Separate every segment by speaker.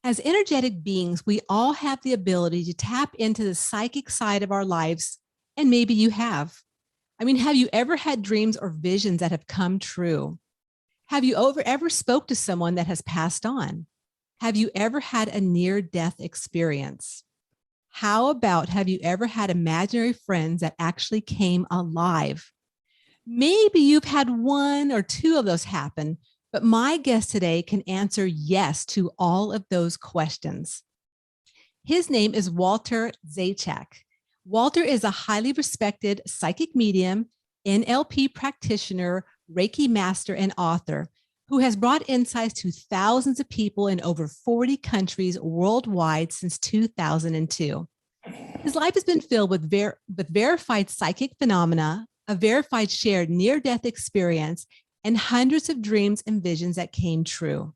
Speaker 1: As energetic beings, we all have the ability to tap into the psychic side of our lives, and maybe you have. I mean, have you ever had dreams or visions that have come true? Have you ever spoke to someone that has passed on? Have you ever had a near death experience? How about have you ever had imaginary friends that actually came alive? Maybe you've had one or two of those happen, but my guest today can answer yes to all of those questions. His name is Walter Zajac. Walter is a highly respected psychic medium, NLP practitioner, Reiki master, and author who has brought insights to thousands of people in over 40 countries worldwide since 2002. His life has been filled with verified psychic phenomena, a verified shared near-death experience, and hundreds of dreams and visions that came true.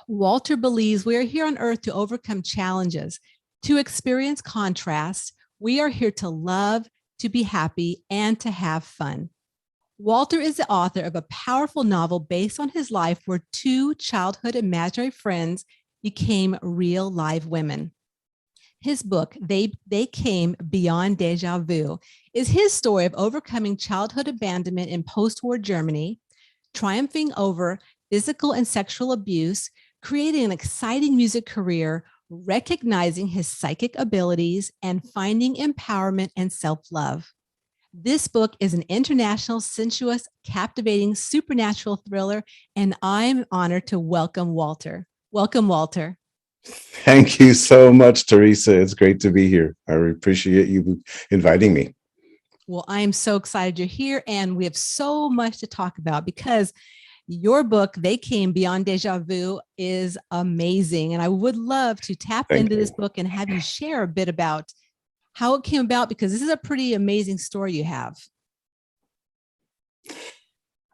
Speaker 1: Walter believes we are here on earth to overcome challenges, to experience contrast. We are here to love, to be happy, and to have fun. Walter is the author of a powerful novel based on his life where two childhood imaginary friends became real live women. His book, They Came Beyond Deja Vu, is his story of overcoming childhood abandonment in post-war Germany, triumphing over physical and sexual abuse, creating an exciting music career, recognizing his psychic abilities, and finding empowerment and self-love. This book is an international, sensuous, captivating, supernatural thriller, and I'm honored to welcome Walter. Welcome, Walter.
Speaker 2: Thank you so much, Teresa. It's great to be here. I appreciate you inviting me.
Speaker 1: Well, I'm so excited you're here, and we have so much to talk about because your book, They Came Beyond Deja Vu, is amazing. And I would love to tap into this book and have you share a bit about how it came about, because this is a pretty amazing story you have.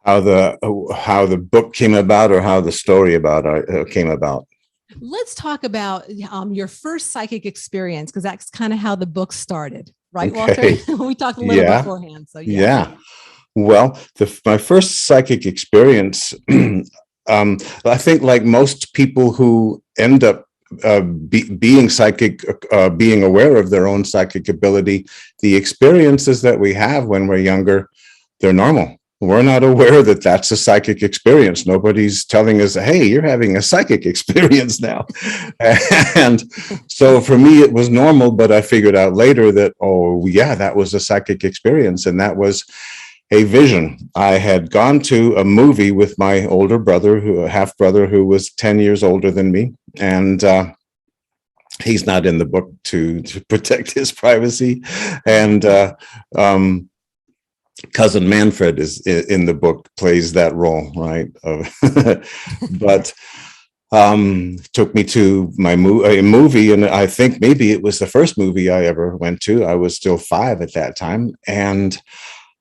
Speaker 2: How the book came about, or how the story came about?
Speaker 1: Let's talk about your first psychic experience, because that's kind of how the book started, right, okay. Walter? We talked a little beforehand, so
Speaker 2: yeah. Well, my first psychic experience, I think, like most people who end up being psychic, being aware of their own psychic ability, the experiences that we have when we're younger, they're normal. We're not aware that that's a psychic experience. Nobody's telling us, hey, you're having a psychic experience now. And so for me, it was normal, but I figured out later that, oh yeah, that was a psychic experience. And that was a vision. I had gone to a movie with my older brother, half brother, who was 10 years older than me. And he's not in the book to protect his privacy. And cousin Manfred is in the book, plays that role, right? But took me to a movie, and I think maybe it was the first movie I ever went to. I was still 5 at that time, and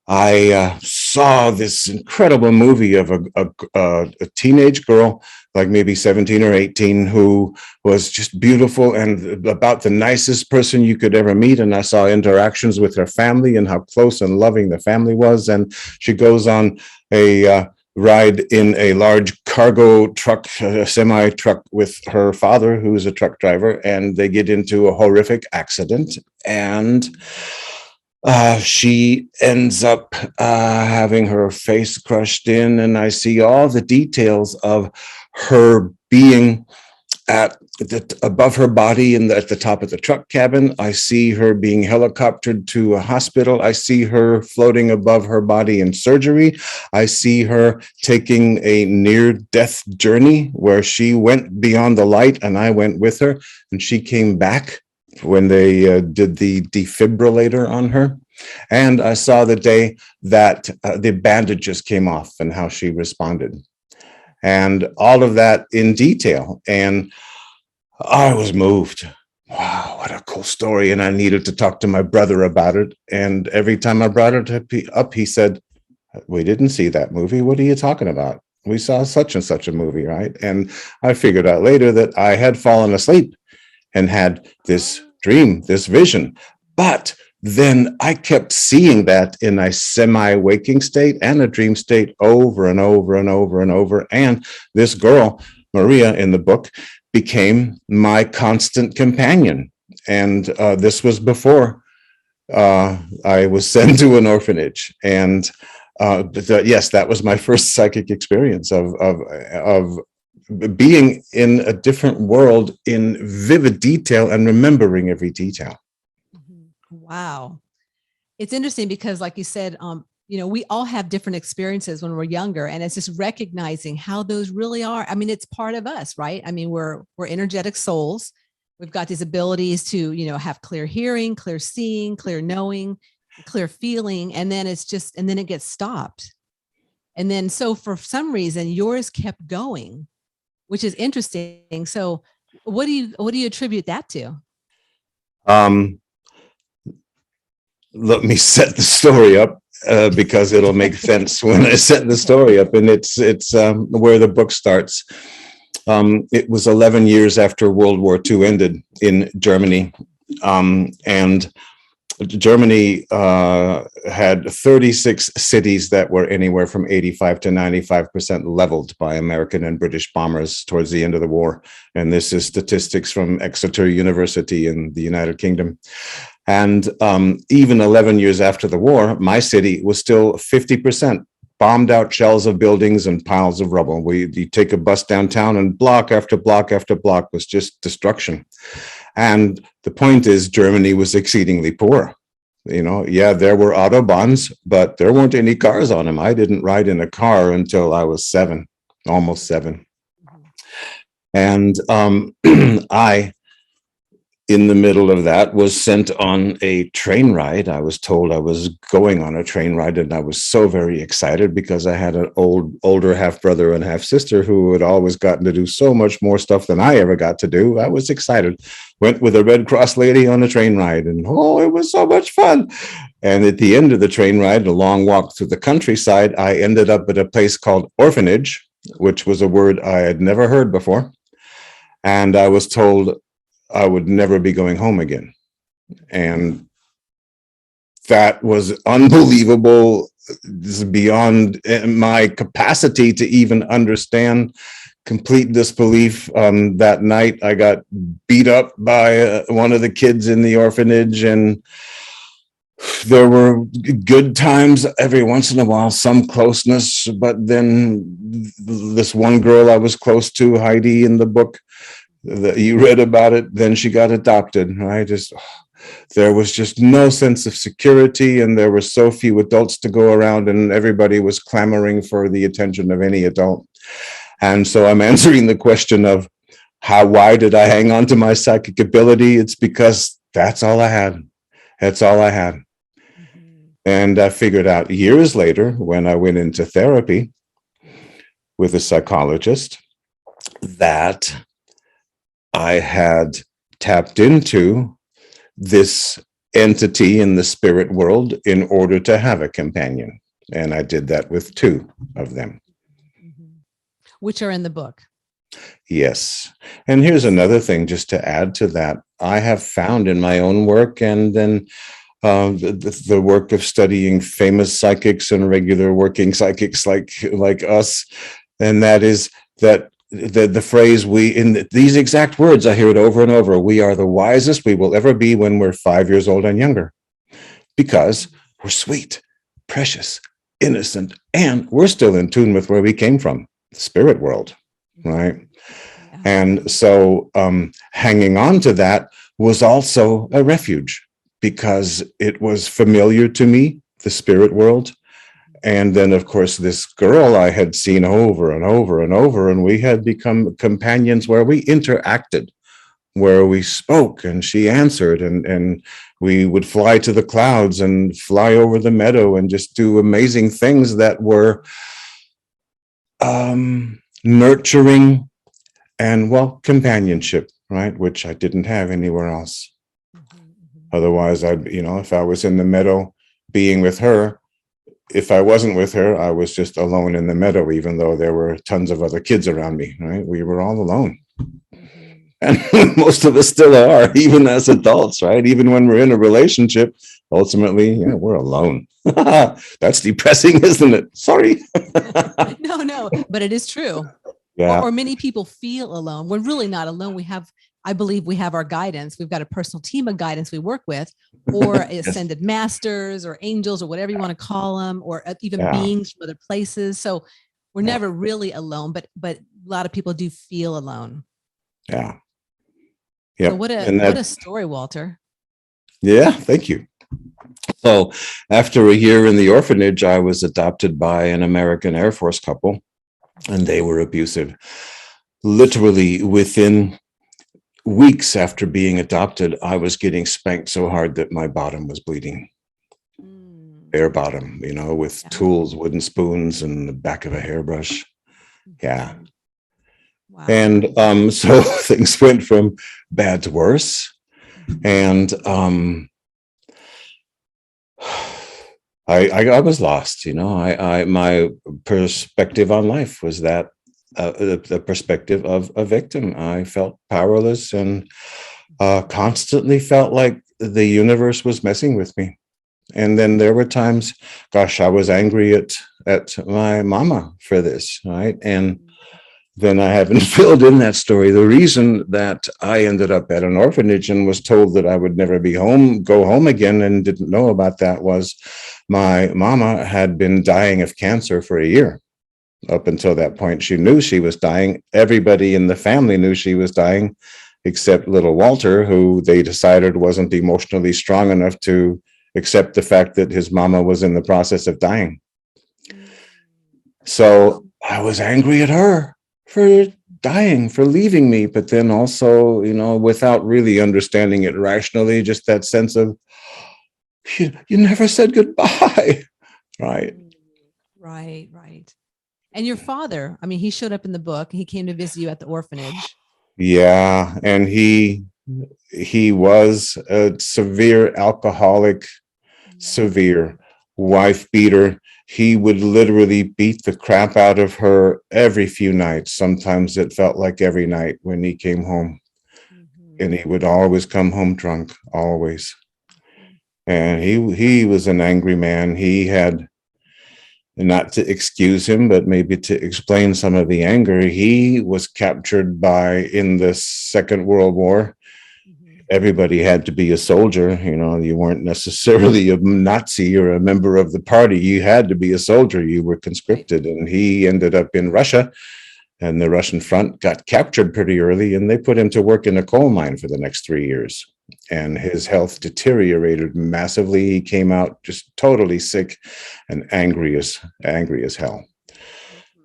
Speaker 2: I saw this incredible movie of a teenage girl, like maybe 17 or 18, who was just beautiful and about the nicest person you could ever meet. And I saw interactions with her family and how close and loving the family was. And she goes on a ride in a large cargo truck, a semi truck, with her father, who is a truck driver, and they get into a horrific accident. And she ends up having her face crushed in, and I see all the details of her being above her body at the top of the truck cabin. I see her being helicoptered to a hospital. I see her floating above her body in surgery. I see her taking a near-death journey where she went beyond the light, and I went with her, and she came back when they did the defibrillator on her. And I saw the day that the bandages came off and how she responded, and all of that in detail. And I was moved. Wow, what a cool story. And I needed to talk to my brother about it. And every time I brought it up, he said, we didn't see that movie. What are you talking about? We saw such and such a movie, right? And I figured out later that I had fallen asleep and had this dream, this vision. But then I kept seeing that in a semi-waking state and a dream state over and over and over and over. And this girl Maria in the book, became my constant companion. And this was before I was sent to an orphanage. And yes, that was my first psychic experience of being in a different world in vivid detail and remembering every detail.
Speaker 1: Wow. It's interesting because, like you said, we all have different experiences when we're younger, and it's just recognizing how those really are. I mean, it's part of us, right? I mean, we're energetic souls. We've got these abilities to, have clear hearing, clear seeing, clear knowing, clear feeling, and then it gets stopped. And then, so for some reason, yours kept going, which is interesting. So, what do you attribute that to?
Speaker 2: Let me set the story up because it'll make sense when I set the story up, and it's where the book starts. It was 11 years after World War II ended in Germany, and Germany had 36 cities that were anywhere from 85 to 95% leveled by American and British bombers towards the end of the war. And this is statistics from Exeter University in the United Kingdom. And even 11 years after the war, my city was still 50% bombed out shells of buildings and piles of rubble. You take a bus downtown and block after block after block was just destruction. And the point is, Germany was exceedingly poor. Yeah, there were autobahns, but there weren't any cars on them. I didn't ride in a car until I was 7, almost 7. And I, in the middle of that, was sent on a train ride. I was told I was going on a train ride, and I was so very excited because I had an older half brother and half sister who had always gotten to do so much more stuff than I ever got to do. I was excited. Went with a Red Cross lady on a train ride, and it was so much fun. And at the end of the train ride, a long walk through the countryside, I ended up at a place called orphanage, which was a word I had never heard before. And I was told I would never be going home again. And that was unbelievable. This is beyond my capacity to even understand. Complete disbelief. That night, I got beat up by one of the kids in the orphanage, and there were good times every once in a while, some closeness, but then this one girl I was close to, Heidi, in the book, you read about it, then she got adopted, right? There was just no sense of security, and there were so few adults to go around, and everybody was clamoring for the attention of any adult. And so I'm answering the question of why did I hang on to my psychic ability? It's because that's all I had. That's all I had. And I figured out years later, when I went into therapy with a psychologist, that I had tapped into this entity in the spirit world in order to have a companion. And I did that with 2 of them.
Speaker 1: Which are in the book.
Speaker 2: Yes. And here's another thing, just to add to that. I have found in my own work, and then the work of studying famous psychics and regular working psychics like us, and that is that the phrase, these exact words, I hear it over and over: we are the wisest we will ever be when we're 5 years old and younger, because we're sweet, precious, innocent, and we're still in tune with where we came from, the spirit world, right? Yeah. And so hanging on to that was also a refuge, because it was familiar to me, the spirit world. And then, of course, this girl I had seen over and over and over, and we had become companions where we interacted, where we spoke and she answered, and we would fly to the clouds and fly over the meadow and just do amazing things that were nurturing and, companionship, right? Which I didn't have anywhere else. Otherwise, if I was in the meadow being with her, if I wasn't with her, I was just alone in the meadow, even though there were tons of other kids around me, right? We were all alone. And most of us still are, even as adults, right? Even when we're in a relationship, ultimately, we're alone. That's depressing, isn't it? Sorry.
Speaker 1: No, but it is true.
Speaker 2: Yeah.
Speaker 1: Or many people feel alone. We're really not alone. I believe we have our guidance. We've got a personal team of guidance we work with, or
Speaker 2: Yes.
Speaker 1: ascended masters or angels or whatever you want to call them, or even
Speaker 2: Yeah.
Speaker 1: beings from other places. So we're
Speaker 2: Yeah.
Speaker 1: never really alone, but a lot of people do feel alone.
Speaker 2: Yeah.
Speaker 1: So
Speaker 2: Yep. And
Speaker 1: what a
Speaker 2: that,
Speaker 1: story, Walter.
Speaker 2: yeah, thank you. So after a year in the orphanage, I was adopted by an American Air Force couple, and they were abusive. Literally within weeks after being adopted, I was getting spanked so hard that my bottom was bleeding.
Speaker 1: Mm.
Speaker 2: Bare bottom, with
Speaker 1: Yeah.
Speaker 2: tools, wooden spoons, and the back of a hairbrush. Yeah.
Speaker 1: Wow.
Speaker 2: And so things went from bad to worse. And I was lost, my perspective on life was that the perspective of a victim. I felt powerless and constantly felt like the universe was messing with me. And then there were times, gosh, I was angry at my mama for this, right? And then I haven't filled in that story. The reason that I ended up at an orphanage and was told that I would never go home again, and didn't know about that, was my mama had been dying of cancer for a year. Up until that point, she knew she was dying. Everybody in the family knew she was dying, except little Walter, who they decided wasn't emotionally strong enough to accept the fact that his mama was in the process of dying. So I was angry at her for dying, for leaving me, but then also, without really understanding it rationally, just that sense of, you never said goodbye. Right.
Speaker 1: Right. And your father, I mean, he showed up in the book. He came to visit you at the orphanage.
Speaker 2: Yeah. And he was a severe alcoholic, severe wife beater. He would literally beat the crap out of her every few nights. Sometimes it felt like every night when he came home. And he would always come home drunk, always. And he was an angry man. He had, not to excuse him, but maybe to explain some of the anger, he was captured in the Second World War. Everybody had to be a soldier. You weren't necessarily a Nazi or a member of the party. You had to be a soldier. You were conscripted. And he ended up in Russia, and the Russian front got captured pretty early, and they put him to work in a coal mine for the next 3 years. And his health deteriorated massively. He came out just totally sick and angry as hell.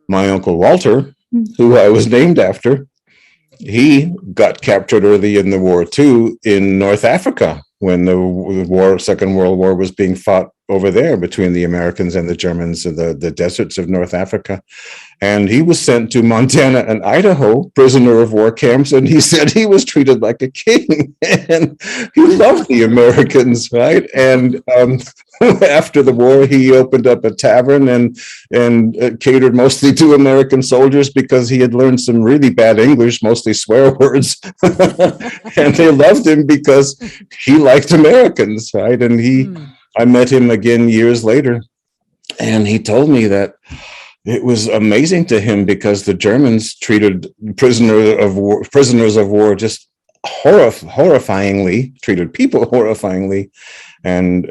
Speaker 2: My uncle Walter, who I was named after, he got captured early in the war too, in North Africa, when the Second World War was being fought over there between the Americans and the Germans in the deserts of North Africa. And he was sent to Montana and Idaho, prisoner of war camps, and he said he was treated like a king, and he loved the Americans, right? And after the war, he opened up a tavern and catered mostly to American soldiers, because he had learned some really bad English, mostly swear words, and they loved him because he liked Americans, right? And I met him again years later, and he told me that it was amazing to him because the Germans treated prisoners of war just horrifyingly, treated people horrifyingly. And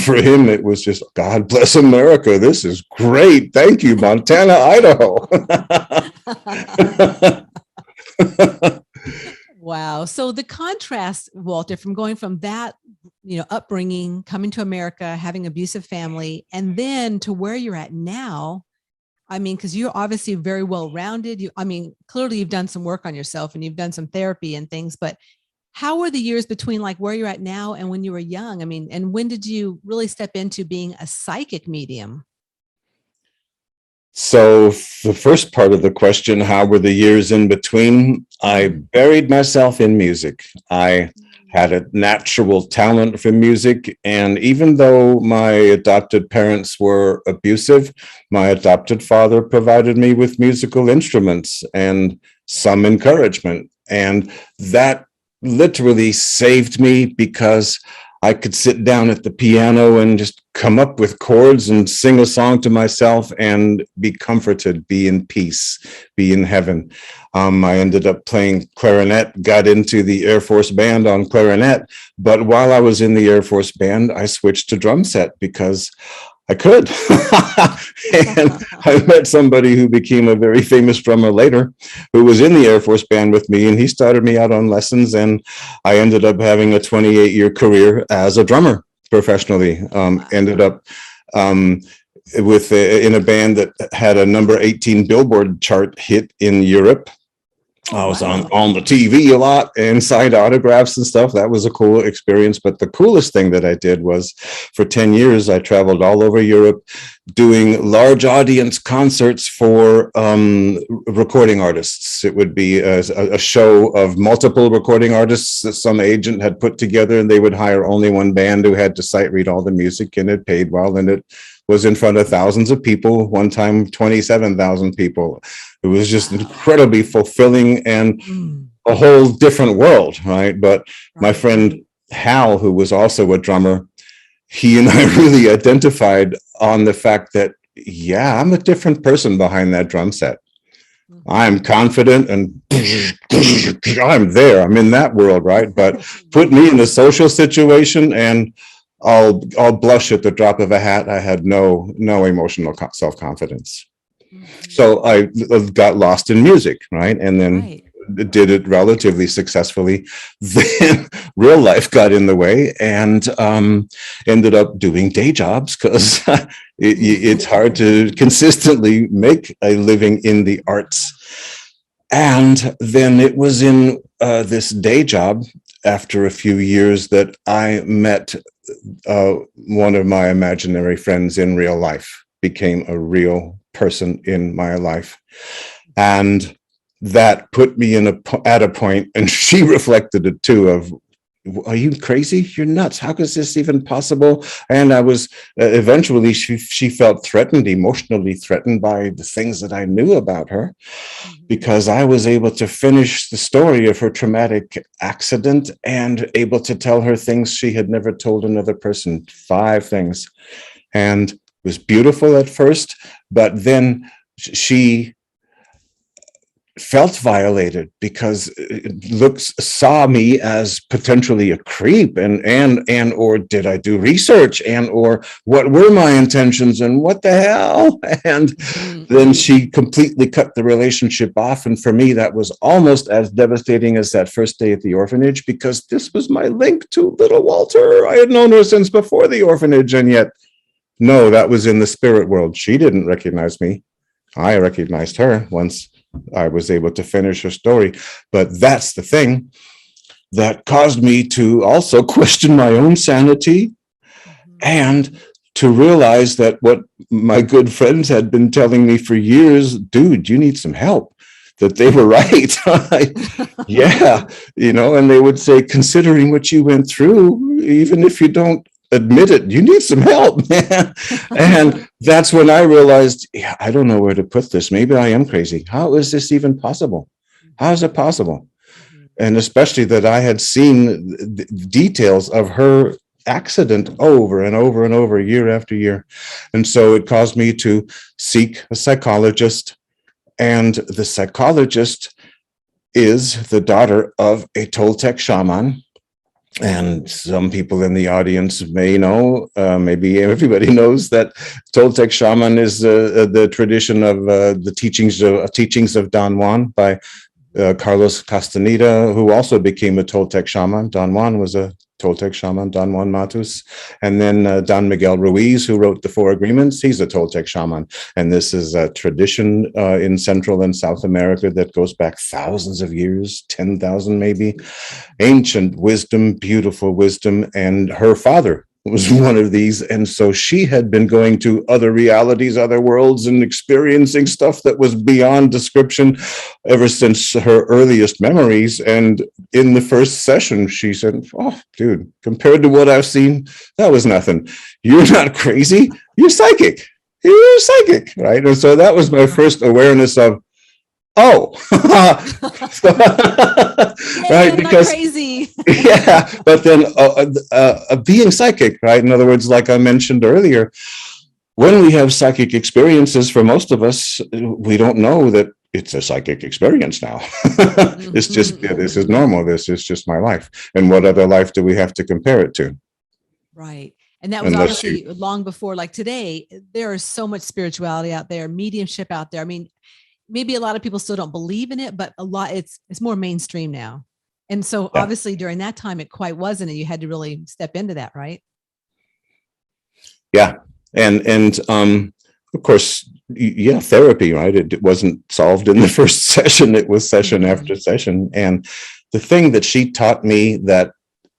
Speaker 2: for him, it was just, God bless America. This is great. Thank you, Montana, Idaho.
Speaker 1: Wow. So the contrast, Walter, from going from that, upbringing, coming to America, having abusive family, and then to where you're at now. I mean, because you're obviously very well-rounded. Clearly you've done some work on yourself and you've done some therapy and things, but how were the years between like where you're at now and when you were young? I mean, and when did you really step into being a psychic medium?
Speaker 2: So the first part of the question, how were the years in between? I buried myself in music. I had a natural talent for music. And even though my adopted parents were abusive, my adopted father provided me with musical instruments and some encouragement. And that literally saved me, because I could sit down at the piano and just come up with chords and sing a song to myself and be comforted, be in peace, be in heaven. I ended up playing clarinet, got into the Air Force Band on clarinet. But while I was in the Air Force Band, I switched to drum set because I could. And I met somebody who became a very famous drummer later, who was in the Air Force Band with me, and he started me out on lessons, and I ended up having a 28-year career as a drummer professionally. Ended up in a band that had a number 18 Billboard chart hit in Europe. I was on the TV a lot and signed autographs and stuff. That was a cool experience. But the coolest thing that I did was for 10 years, I traveled all over Europe doing large audience concerts for recording artists. It would be a show of multiple recording artists that some agent had put together, and they would hire only one band who had to sight read all the music, and it paid well, and it was in front of thousands of people, one time 27,000 people. It was just incredibly fulfilling and a whole different world, right? But my friend Hal, who was also a drummer, he and I really identified on the fact that, yeah, I'm a different person behind that drum set. I'm confident and I'm there. I'm in that world, right? But put me in a social situation and I'll blush at the drop of a hat. I had no emotional self-confidence. So I got lost in music, right? And then did it relatively successfully. Then real life got in the way, and ended up doing day jobs because it's hard to consistently make a living in the arts. And then it was in this day job after a few years that I met one of my imaginary friends in real life, became a real person in my life. And that put me at a point, and she reflected it too, of, are you crazy? You're nuts. How is this even possible? And I was eventually, she felt threatened, emotionally threatened by the things that I knew about her, because I was able to finish the story of her traumatic accident and able to tell her things she had never told another person, 5 things. And it was beautiful at first, but then she felt violated because saw me as potentially a creep, and or did I do research, and or what were my intentions, and what the hell? And then she completely cut the relationship off. And for me, that was almost as devastating as that first day at the orphanage, because this was my link to little Walter. I had known her since before the orphanage, and yet no, that was in the spirit world. She didn't recognize me. I recognized her once I was able to finish her story. But that's the thing that caused me to also question my own sanity, and to realize that what my good friends had been telling me for years, dude, you need some help, that they were right. Yeah, and they would say, considering what you went through, even if you don't admit it, you need some help, man. And that's when I realized, yeah, I don't know where to put this. Maybe I am crazy. How is this even possible? How is it possible? And especially that I had seen the details of her accident over and over and over, year after year. And so it caused me to seek a psychologist. And the psychologist is the daughter of a Toltec shaman. And some people in the audience may know, maybe everybody knows, that Toltec shaman is the tradition of the teachings of Don Juan by Carlos Castaneda, who also became a Toltec shaman. Don Juan was a Toltec shaman, Don Juan Matus. And then Don Miguel Ruiz, who wrote the 4 Agreements, he's a Toltec shaman. And this is a tradition in Central and South America that goes back thousands of years, 10,000 maybe. Ancient wisdom, beautiful wisdom. And her father was one of these. And so she had been going to other realities, other worlds, and experiencing stuff that was beyond description ever since her earliest memories. And in the first session, she said, oh, dude, compared to what I've seen, that was nothing. You're not crazy. You're psychic. You're psychic, right? And so that was my first awareness of, oh,
Speaker 1: Yay,
Speaker 2: right,
Speaker 1: I'm not
Speaker 2: because
Speaker 1: crazy.
Speaker 2: yeah, but then being psychic, right? In other words, like I mentioned earlier, when we have psychic experiences, for most of us, we don't know that it's a psychic experience now. It's
Speaker 1: Mhm,
Speaker 2: just, yeah, this is
Speaker 1: mhm.
Speaker 2: normal. This is just my life. And what other life do we have to compare it to?
Speaker 1: Right. And that was
Speaker 2: Unless you,
Speaker 1: obviously long before, like today, there is so much spirituality out there, mediumship out there. I mean, maybe a lot of people still don't believe in it, but a lot it's more mainstream now. And so
Speaker 2: yeah,
Speaker 1: obviously during that time it quite wasn't, and you had to really step into that, right?
Speaker 2: yeah. And of course, yeah, therapy, right? It wasn't solved in the first session. It was session
Speaker 1: Mm-hmm.
Speaker 2: after session. And the thing that she taught me that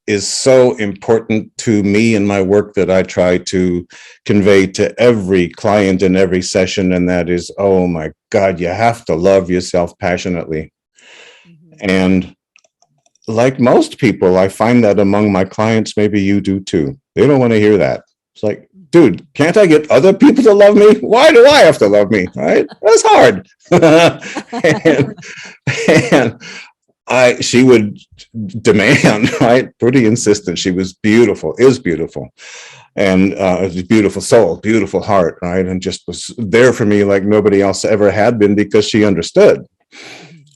Speaker 2: is so important to me and my work that I try to convey to every client in every session. And that is, oh my God, you have to love yourself passionately.
Speaker 1: Mm-hmm.
Speaker 2: And like most people, I find that among my clients, maybe you do too. They don't want to hear that. It's like, dude, can't I get other people to love me? Why do I have to love me? Right? That's hard. and, and she would demand, right? Pretty insistent. She was beautiful, is beautiful, and a beautiful soul, beautiful heart, right? And just was there for me like nobody else ever had been because she understood.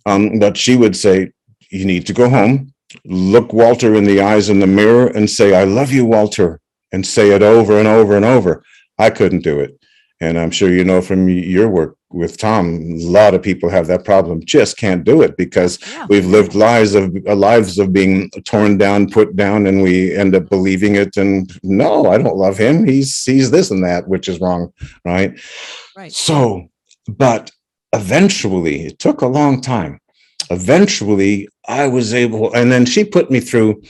Speaker 1: Mm-hmm.
Speaker 2: But she would say, you need to go home, look Walter in the eyes in the mirror and say, I love you, Walter, and say it over and over and over. I couldn't do it. And I'm sure you know from your work with Tom, a lot of people have that problem, just can't do it because
Speaker 1: Yeah.
Speaker 2: we've lived lives of being torn down, put down, and we end up believing it. And no, I don't love him. He's this and that, which is wrong, right?
Speaker 1: Right.
Speaker 2: So, but eventually, it took a long time. Eventually, I was able, and then she put me through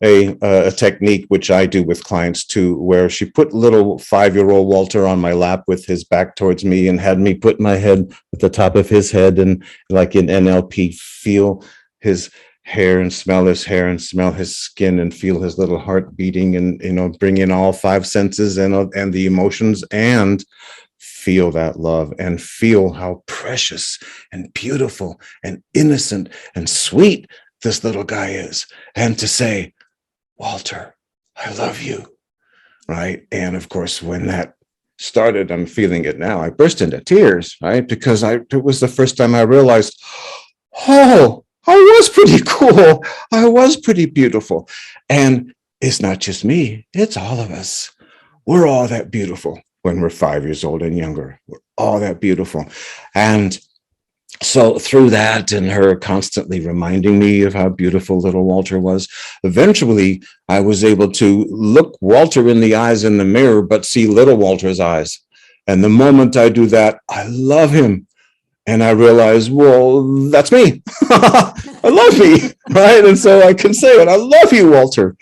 Speaker 2: a technique which I do with clients too, where she put little 5-year-old Walter on my lap with his back towards me and had me put my head at the top of his head and, like in NLP, feel his hair and smell his hair and smell his skin and feel his little heart beating and bring in all 5 senses and the emotions and feel that love and feel how precious and beautiful and innocent and sweet this little guy is, and to say, Walter, I love you, right? And of course, when that started, I'm feeling it now. I burst into tears, right? Because it was the first time I realized, oh, I was pretty cool. I was pretty beautiful. And it's not just me, it's all of us. We're all that beautiful when we're 5 years old and younger. We're all that beautiful. And so through that and her constantly reminding me of how beautiful little Walter was, eventually I was able to look Walter in the eyes in the mirror, but see little Walter's eyes. And the moment I do that, I love him. And I realize, well, that's me. I love me, right? And so I can say it. I love you, Walter.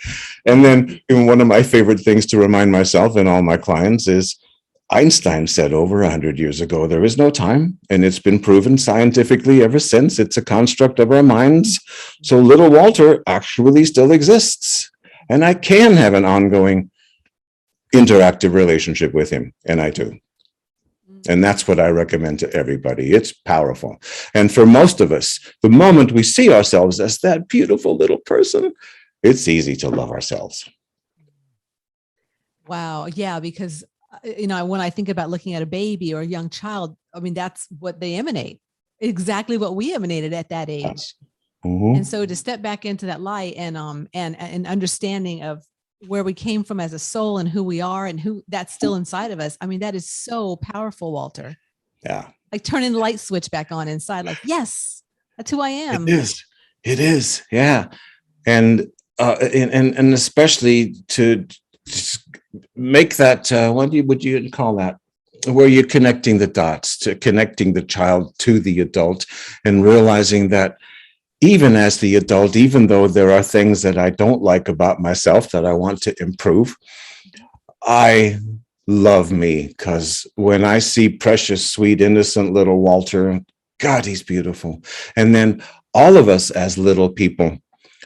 Speaker 2: And then one of my favorite things to remind myself and all my clients is Einstein said over 100 years ago, there is no time, and it's been proven scientifically ever since. It's a construct of our minds. So little Walter actually still exists, and I can have an ongoing interactive relationship with him, and I do. And that's what I recommend to everybody. It's powerful. And for most of us, the moment we see ourselves as that beautiful little person, it's easy to love ourselves.
Speaker 1: Wow. Yeah, because when I think about looking at a baby or a young child, I mean, that's what they emanate. Exactly what we emanated at that age. And
Speaker 2: Mm-hmm.
Speaker 1: so to step back into that light and understanding of where we came from as a soul and who we are and who that's still inside of us. I mean, that is so powerful, Walter.
Speaker 2: Yeah,
Speaker 1: Like turning the light switch back on inside, like, yes, that's who I
Speaker 2: it
Speaker 1: am.
Speaker 2: is. It is. Yeah. And especially to make that what would you call that, where you're connecting the dots, to connecting the child to the adult and realizing that even as the adult, even though there are things that I don't like about myself that I want to improve, I love me, because when I see precious, sweet, innocent little Walter, God, he's beautiful. And then all of us as little people,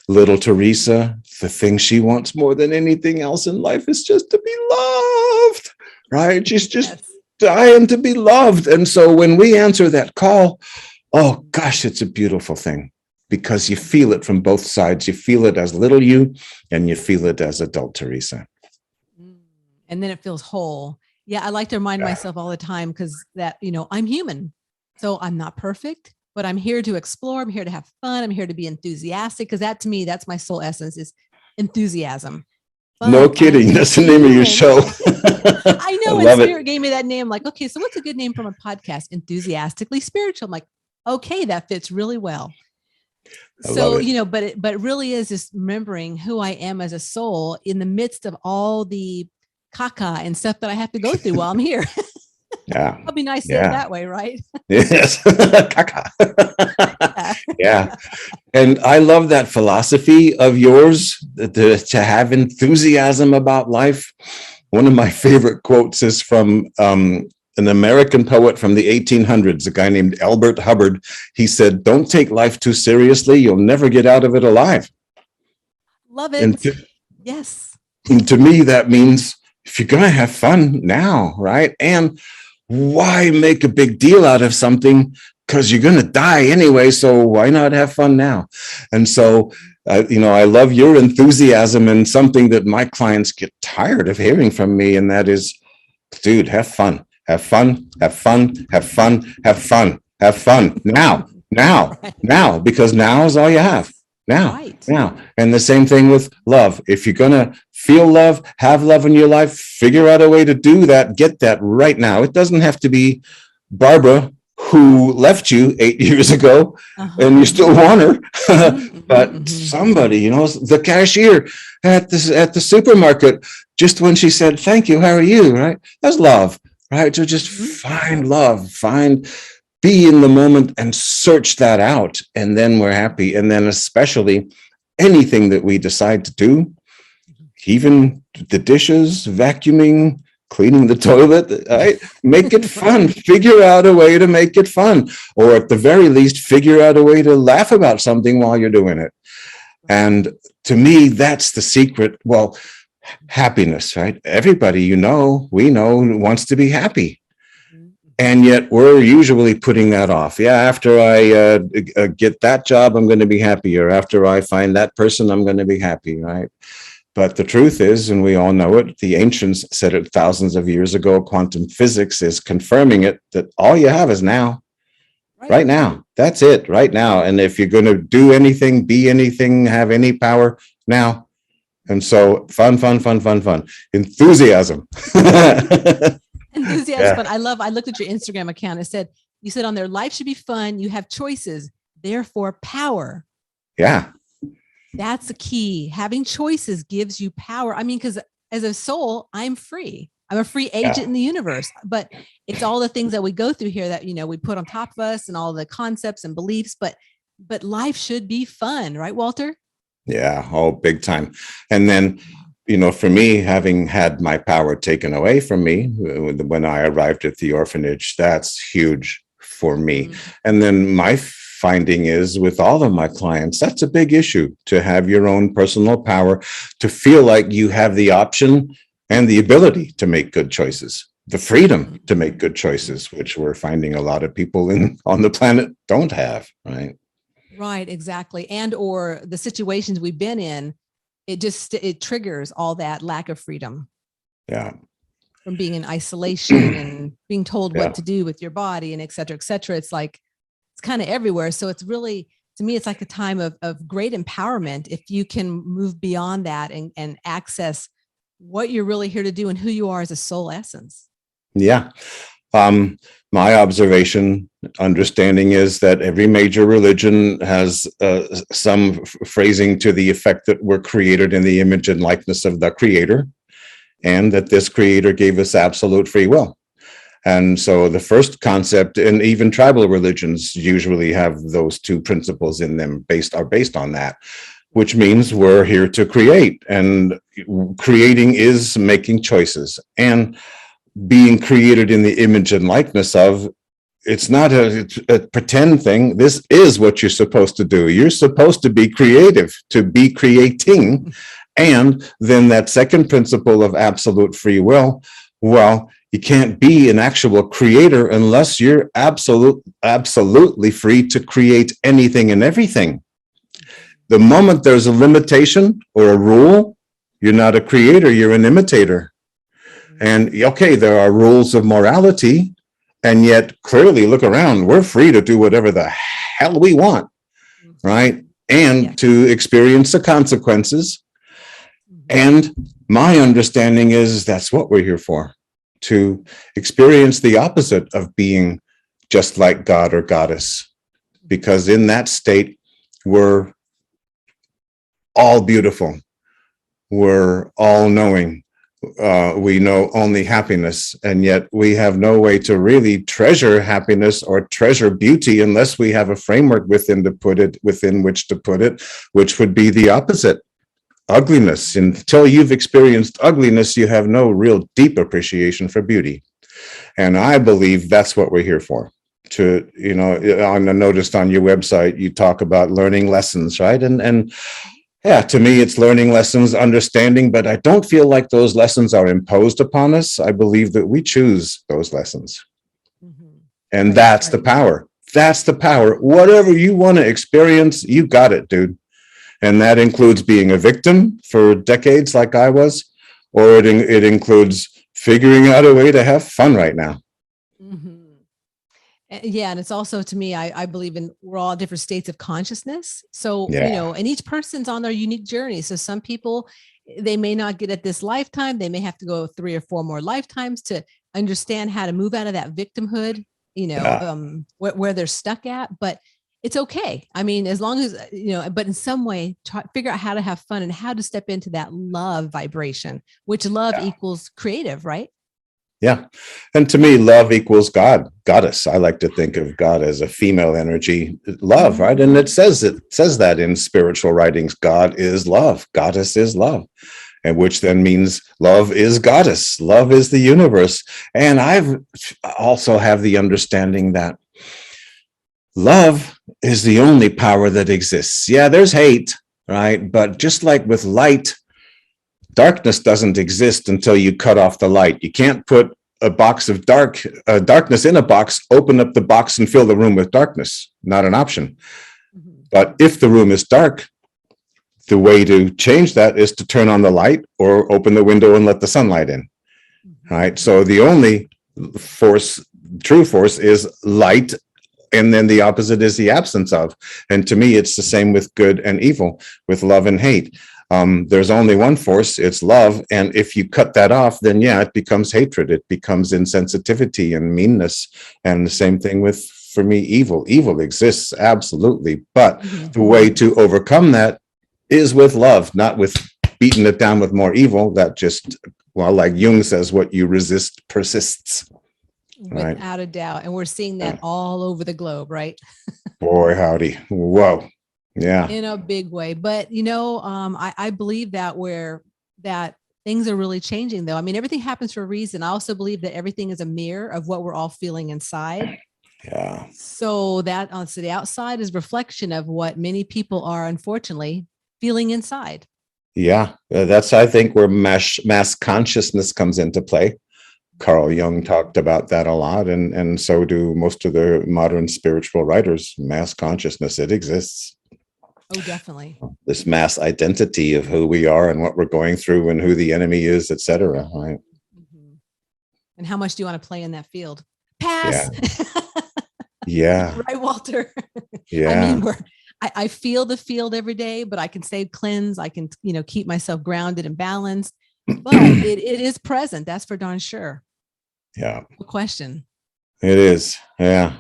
Speaker 2: little Teresa, the thing she wants more than anything else in life is just to be loved, right? She's just
Speaker 1: Yes.
Speaker 2: dying to be loved. And so when we answer that call, Oh gosh, it's a beautiful thing because you feel it from both sides. You feel it as little you and you feel it as adult Teresa.
Speaker 1: And then it feels whole. Yeah, I like to remind myself all the time because that, I'm human. So I'm not perfect, but I'm here to explore. I'm here to have fun. I'm here to be enthusiastic because that to me, that's my soul essence is enthusiasm.
Speaker 2: No
Speaker 1: Fun,
Speaker 2: kidding. That's the name of your show.
Speaker 1: I know.
Speaker 2: I
Speaker 1: And
Speaker 2: love
Speaker 1: Spirit
Speaker 2: it.
Speaker 1: gave me that name. I'm like, okay, so what's a good name from a podcast? Enthusiastically spiritual. I'm like, okay, that fits really well.
Speaker 2: I love
Speaker 1: So,
Speaker 2: it.
Speaker 1: but it really is just remembering who I am as a soul in the midst of all the caca and stuff that I have to go through while I'm here.
Speaker 2: Yeah.
Speaker 1: It'll be nice to say it
Speaker 2: Yeah.
Speaker 1: that way, right?
Speaker 2: Yes. Caca. Yeah. And I love that philosophy of yours to have enthusiasm about life. One of my favorite quotes is from an American poet from the 1800s, a guy named Albert Hubbard. He said, "Don't take life too seriously. You'll never get out of it alive."
Speaker 1: Love
Speaker 2: And
Speaker 1: it. Yes.
Speaker 2: to me, that means if you're going to have fun now, right? And why make a big deal out of something? Because you're going to die anyway. So why not have fun now? And so, I love your enthusiasm and something that my clients get tired of hearing from me. And that is, dude, have fun, have fun, have fun, have fun, have fun, have fun now,
Speaker 1: Right.
Speaker 2: now, because now is all you have. Now,
Speaker 1: Right.
Speaker 2: now. And the same thing with love. If you're going to feel love, have love in your life, figure out a way to do that, get that right now. It doesn't have to be Barbara who left you 8 years ago and you still want her, but somebody, the cashier at the supermarket, just when she said, "Thank you, how are you?" Right? That's love, right? So just find love, be in the moment and search that out. And then we're happy. And then especially anything that we decide to do, even the dishes, vacuuming, cleaning the toilet, right? Make it fun. Figure out a way to make it fun. Or at the very least, figure out a way to laugh about something while you're doing it. And to me, that's the secret. Well, happiness, right? Everybody, we know wants to be happy. And yet we're usually putting that off. Yeah, after I get that job, I'm going to be happy. Or after I find that person, I'm going to be happy, right? But the truth is, and we all know it, the ancients said it thousands of years ago, quantum physics is confirming it, that all you have is now, right now. That's it, right now. And if you're going to do anything, be anything, have any power, now. And so fun. Enthusiasm.
Speaker 1: Enthusiasm. But I looked at your Instagram account. You said on there, life should be fun. You have choices, therefore power.
Speaker 2: Yeah.
Speaker 1: That's the key. Having choices gives you power. I mean, because as a soul, I'm free. I'm a free agent in the universe, but it's all the things that we go through here that, we put on top of us and all the concepts and beliefs, but life should be fun, right, Walter?
Speaker 2: Yeah. Oh, big time. And then, for me, having had my power taken away from me when I arrived at the orphanage, that's huge for me. And then my finding is with all of my clients, that's a big issue, to have your own personal power, to feel like you have the option and the ability to make good choices, the freedom to make good choices, which we're finding a lot of people on the planet don't have, right?
Speaker 1: Right, exactly. And or the situations we've been in, it triggers all that lack of freedom.
Speaker 2: Yeah.
Speaker 1: From being in isolation and being told what to do with your body and et cetera, et cetera. It's like, it's kind of everywhere. So it's really, to me, it's like a time of great empowerment if you can move beyond that and access what you're really here to do and who you are as a soul essence.
Speaker 2: Yeah. My observation, understanding is that every major religion has some phrasing to the effect that we're created in the image and likeness of the creator, and that this creator gave us absolute free will. And so the first concept, and even tribal religions usually have those two principles in them based on that, which means we're here to create, and creating is making choices. And being created in the image and likeness of, it's not a pretend thing. This is what you're supposed to do. You're supposed to be creative, to be creating. And then that second principle of absolute free will, well, You can't be an actual creator unless you're absolutely free to create anything and everything. The moment there's a limitation or a rule, you're not a creator, you're an imitator. And okay, there are rules of morality, and yet clearly look around, we're free to do whatever the hell we want, right? And to experience the consequences. And my understanding is that's what we're here for, to experience the opposite of being just like God or goddess, because in that state, we're all beautiful. We're all knowing. We know only happiness, and yet we have no way to really treasure happiness or treasure beauty unless we have a framework within which to put it, which would be the opposite, ugliness. Until you've experienced ugliness, you have no real deep appreciation for beauty. And I believe that's what we're here for. To, I noticed on your website, you talk about learning lessons, right? And yeah, to me, it's learning lessons, understanding, but I don't feel like those lessons are imposed upon us. I believe that we choose those lessons. And that's the power. That's the power. Whatever you want to experience, you got it, dude. And that includes being a victim for decades like I was, or it includes figuring out a way to have fun right now.
Speaker 1: Yeah. And it's also, to me, I believe we're all different states of consciousness. So, and each person's on their unique journey. So some people, they may not get it this lifetime. They may have to go 3 or 4 more lifetimes to understand how to move out of that victimhood, where they're stuck at. But it's okay. I mean, as long as, but in some way, figure out how to have fun and how to step into that love vibration, which love equals creative, right?
Speaker 2: Yeah. And to me, love equals God, goddess. I like to think of God as a female energy, love, right? And it says that in spiritual writings, God is love, goddess is love, and which then means love is goddess, love is the universe. And I've also have the understanding that love is the only power that exists. Yeah, there's hate, right? But just like with light, darkness doesn't exist until you cut off the light. You can't put a box of darkness in a box, open up the box and fill the room with darkness. Not an option. But if the room is dark, the way to change that is to turn on the light or open the window and let the sunlight in. Right? So the only true force is light. And then the opposite is the absence of. And to me, it's the same with good and evil, with love and hate. There's only one force, it's love. And if you cut that off, then it becomes hatred. It becomes insensitivity and meanness. And the same thing with, for me, evil. Evil exists, absolutely. But the way to overcome that is with love, not with beating it down with more evil. That just, like Jung says, what you resist persists.
Speaker 1: Without a doubt. And we're seeing that all over the globe, right?
Speaker 2: Boy, howdy. Whoa. Yeah.
Speaker 1: In a big way. But, I believe that things are really changing, though. I mean, everything happens for a reason. I also believe that everything is a mirror of what we're all feeling inside.
Speaker 2: Yeah.
Speaker 1: So that so the outside is reflection of what many people are, unfortunately, feeling inside.
Speaker 2: Yeah. That's, I think, where mass consciousness comes into play. Carl Jung talked about that a lot, and so do most of the modern spiritual writers. Mass consciousness, it exists.
Speaker 1: Oh, definitely.
Speaker 2: This mass identity of who we are and what we're going through and who the enemy is, etc. Right.
Speaker 1: And how much do you want to play in that field? Pass.
Speaker 2: Yeah.
Speaker 1: Right, Walter.
Speaker 2: Yeah.
Speaker 1: I mean, I feel the field every day, but I can stay cleansed. I can, keep myself grounded and balanced. But it is present. That's for darn sure.
Speaker 2: Yeah.
Speaker 1: No question.
Speaker 2: It is. Yeah.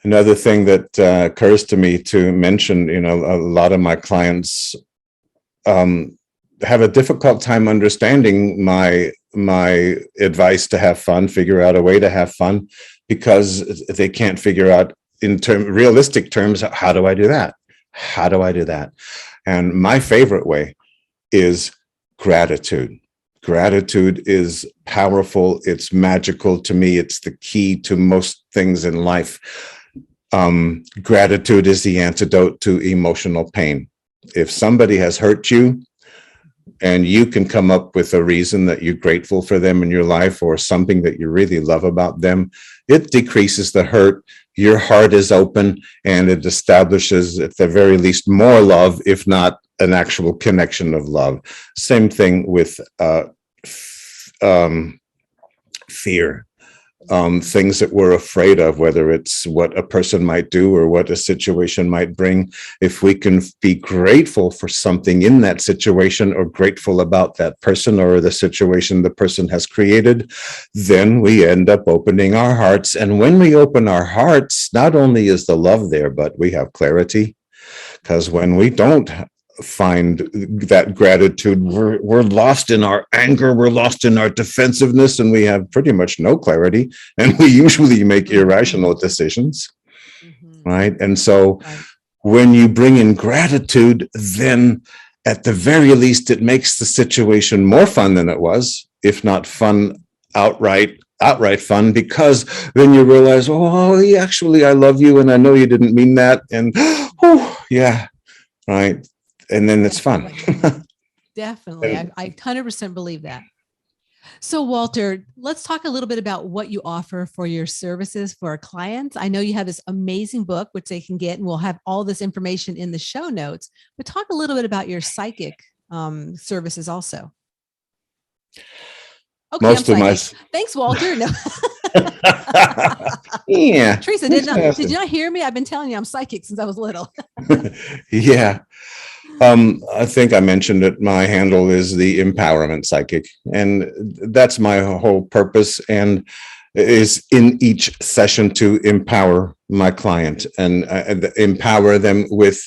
Speaker 2: Another thing that occurs to me to mention, a lot of my clients have a difficult time understanding my advice to have fun, figure out a way to have fun, because they can't figure out in realistic terms, how do I do that? How do I do that? And my favorite way is gratitude. Gratitude is powerful. It's magical to me. It's the key to most things in life. Gratitude is the antidote to emotional pain. If somebody has hurt you, and you can come up with a reason that you're grateful for them in your life or something that you really love about them, it decreases the hurt. Your heart is open, and it establishes, at the very least, more love, if not an actual connection of love. Same thing with fear. Things that we're afraid of, whether it's what a person might do or what a situation might bring. If we can be grateful for something in that situation, or grateful about that person or the situation the person has created, then we end up opening our hearts. And when we open our hearts, not only is the love there, but we have clarity. Because when we don't find that gratitude, we're lost in our anger, we're lost in our defensiveness, and we have pretty much no clarity, and we usually make irrational decisions, right? And so when you bring in gratitude, then at the very least it makes the situation more fun than it was, if not fun, outright fun, because then you realize, oh, actually I love you, and I know you didn't mean that, and oh yeah, right. And then it's fun.
Speaker 1: Definitely. I 100% believe that. So, Walter, let's talk a little bit about what you offer for your services for our clients. I know you have this amazing book, which they can get, and we'll have all this information in the show notes, but talk a little bit about your psychic services also. Okay,
Speaker 2: most of my
Speaker 1: thanks, Walter. No.
Speaker 2: Yeah,
Speaker 1: Teresa, did you not hear me? I've been telling you I'm psychic since I was little.
Speaker 2: Yeah. I think I mentioned it. My handle is the Empowerment Psychic, and that's my whole purpose, and is in each session to empower my client and empower them with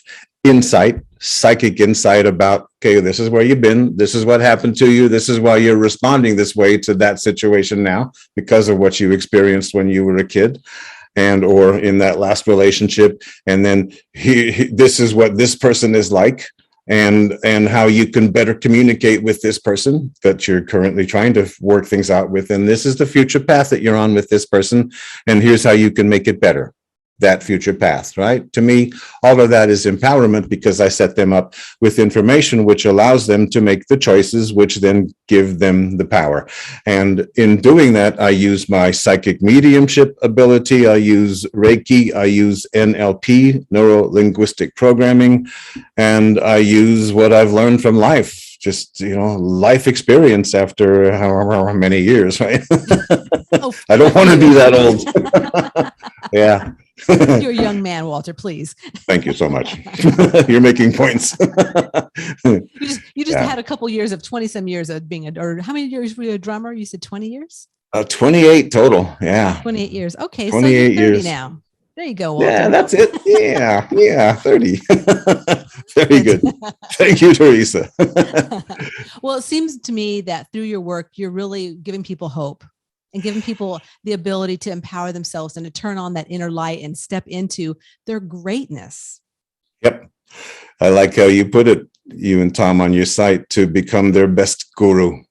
Speaker 2: insight, psychic insight about, okay, this is where you've been, this is what happened to you, this is why you're responding this way to that situation now, because of what you experienced when you were a kid and or in that last relationship. And then this is what this person is like, and how you can better communicate with this person that you're currently trying to work things out with. And this is the future path that you're on with this person, and here's how you can make it better, that future path, right? To me, all of that is empowerment, because I set them up with information which allows them to make the choices, which then give them the power. And in doing that, I use my psychic mediumship ability, I use reiki, I use NLP, neuro linguistic programming, and I use what I've learned from life, just, life experience after however many years, right? I don't want to be that old. Yeah.
Speaker 1: You're a young man, Walter, please.
Speaker 2: Thank you so much. You're making points.
Speaker 1: You just had a couple years of 20 some years of being or how many years were you a drummer? You said 20 years?
Speaker 2: 28 total. Yeah.
Speaker 1: 28 years. Okay.
Speaker 2: 28
Speaker 1: so you're 30
Speaker 2: years
Speaker 1: now. There you go, Walter.
Speaker 2: Yeah, that's it. Yeah, 30. Very good. Thank you, Teresa.
Speaker 1: Well, it seems to me that through your work, you're really giving people hope and giving people the ability to empower themselves and to turn on that inner light and step into their greatness.
Speaker 2: Yep. I like how you put it, you and Tom, on your site, to become their best guru.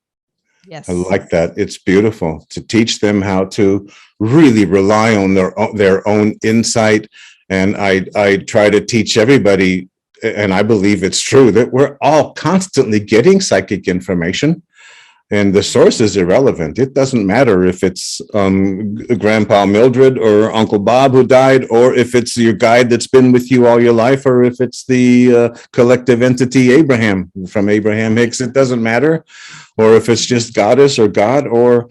Speaker 1: Yes.
Speaker 2: I like that. It's beautiful to teach them how to really rely on their own insight. And I try to teach everybody, and I believe it's true, that we're all constantly getting psychic information, and the source is irrelevant. It doesn't matter if it's Grandpa Mildred or Uncle Bob who died, or if it's your guide that's been with you all your life, or if it's the collective entity Abraham from Abraham Hicks. It doesn't matter. Or if it's just goddess or God, or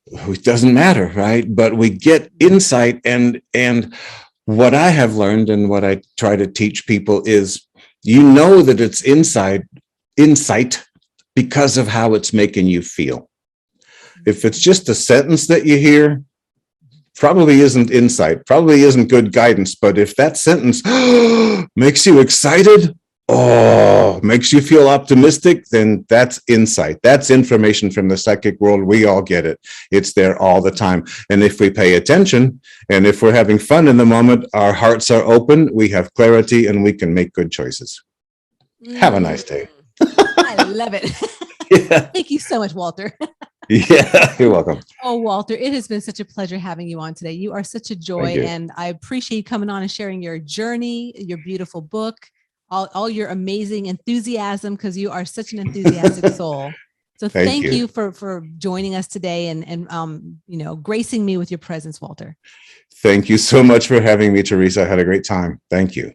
Speaker 2: it doesn't matter, right? But we get insight, and what I have learned and what I try to teach people is, that it's insight because of how it's making you feel. If it's just a sentence that you hear, probably isn't insight, probably isn't good guidance. But if that sentence makes you excited, makes you feel optimistic, then that's insight. That's information from the psychic world. We all get it. It's there all the time. And if we pay attention, and if we're having fun in the moment, our hearts are open, we have clarity, and we can make good choices. Have a nice day.
Speaker 1: I love it.
Speaker 2: Yeah.
Speaker 1: Thank you so much, Walter.
Speaker 2: Yeah, you're welcome.
Speaker 1: Oh, Walter, it has been such a pleasure having you on today. You are such a joy, and I appreciate you coming on and sharing your journey, your beautiful book. all your amazing enthusiasm, because you are such an enthusiastic soul. So
Speaker 2: Thank
Speaker 1: thank
Speaker 2: you.
Speaker 1: you for joining us today and gracing me with your presence, Walter.
Speaker 2: Thank you so much for having me, Teresa. I had a great time. Thank you.